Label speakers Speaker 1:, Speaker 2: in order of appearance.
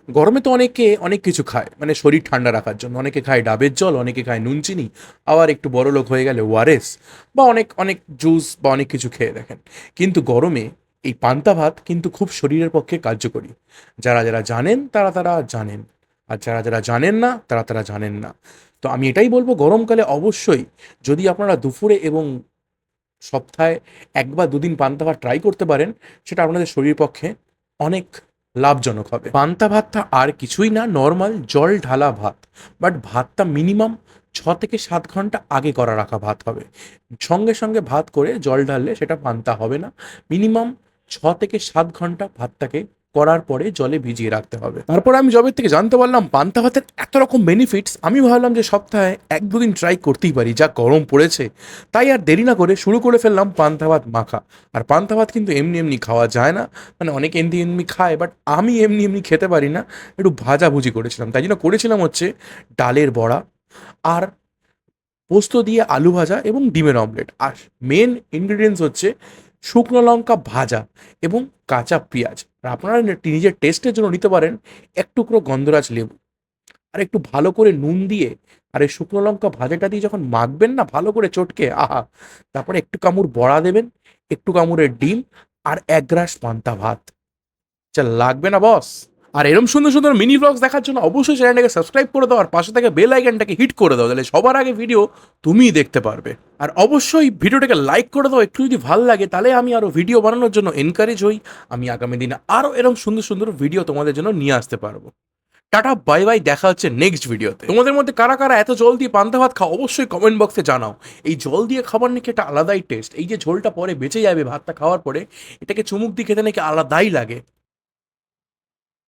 Speaker 1: গরমে তো অনেকে অনেক কিছু খায়, মানে শরীর ঠান্ডা রাখার জন্য অনেকে খায় ডাবের জল, অনেকে খায় নুন চিনি, আবার একটু বড় লোক হয়ে গেলে ওআরএস বা অনেক অনেক জুস বা অনেক কিছু খেয়ে দেখেন। কিন্তু গরমে এই পান্তা ভাত কিন্তু খুব শরীরের পক্ষে কার্যকরী। যারা যারা জানেন তারা তারা জানেন, আর যারা যারা জানেন না তারা তারা জানেন না। তো আমি এটাই বলবো, গরমকালে অবশ্যই যদি আপনারা দুপুরে এবং সপ্তাহে ১ বা ২ দিন পান্তা ভাত ট্রাই করতে পারেন, সেটা আপনাদের শরীরের পক্ষে অনেক লাভজনক হবে। পান্তা ভাতটা আর কিছুই না, নর্মাল জল ঢালা ভাত। বাট ভাতটা মিনিমাম ৬ থেকে ৭ ঘন্টা আগে করা রাখা ভাত হবে। সঙ্গে সঙ্গে ভাত করে জল ঢাললে সেটা পান্তা হবে না। মিনিমাম ৬ থেকে ৭ ঘন্টা ভাতটাকে করার পরে জলে ভিজিয়ে রাখতে হবে। তারপরে আমি যবে থেকে জানতে পারলাম পান্তা ভাতের এত রকম বেনিফিটস, আমি ভাবলাম যে সপ্তাহে ১-২ দিন ট্রাই করতেই পারি, যা গরম পড়েছে। তাই আর দেরি না করে শুরু করে ফেললাম পান্তা ভাত মাখা। আর পান্তা ভাত কিন্তু এমনি এমনি খাওয়া যায় না, মানে অনেকে এমনি এমনি খায়, বাট আমি এমনি এমনি খেতে পারি না। একটু ভাজাভুজি করেছিলাম, তাই জন্য করেছিলাম হচ্ছে ডালের বড়া, আর পোস্ত দিয়ে আলু ভাজা এবং ডিমের অমলেট। আর মেন ইনগ্রিডিয়েন্টস হচ্ছে শুকনো লঙ্কা ভাজা এবং কাঁচা পেঁয়াজ। আর আপনারা নিজের টেস্টের জন্য নিতে পারেন এক টুকরো গন্ধরাজ লেবু। আর একটু ভালো করে নুন দিয়ে আর এই শুকনো লঙ্কা ভাজাটা দিয়ে যখন মাখবেন না ভালো করে চটকে, আহা! তারপরে একটু কামড় বড়া দেবেন, একটু কামড়ের ডিম, আর ১ গ্রাস পান্তা ভাত। যা লাগবে না বস! আর এরম সুন্দর সুন্দর মিনি ব্লগস দেখার জন্য অবশ্যই চ্যানেলটাকে সাবস্ক্রাইব করে দাও, আর পাশে থাকা বেল আইকনটাকে হিট করে দাও, তাহলে সবার আগে ভিডিও তুমিই দেখতে পারবে। আর অবশ্যই ভিডিওটাকে লাইক করে দাও, একটু যদি ভাল লাগে তাহলে আমি আরও ভিডিও বানানোর জন্য এনকারেজ হই। আমি আগামী দিনে আরও এরম সুন্দর সুন্দর ভিডিও তোমাদের জন্য নিয়ে আসতে পারবো। টাটা, বাই বাই, দেখা হচ্ছে নেক্সট ভিডিওতে। তোমাদের মধ্যে কারা কারা এত জল দিয়ে পান্তা ভাত খাও অবশ্যই কমেন্ট বক্সে জানাও। এই জল দিয়ে খাবার নাকি একটা আলাদাই টেস্ট, এই যে ঝোলটা পরে বেঁচে যাবে ভাতটা খাওয়ার পরে, এটাকে চুমুক দিয়ে খেতে নাকি আলাদাই লাগে।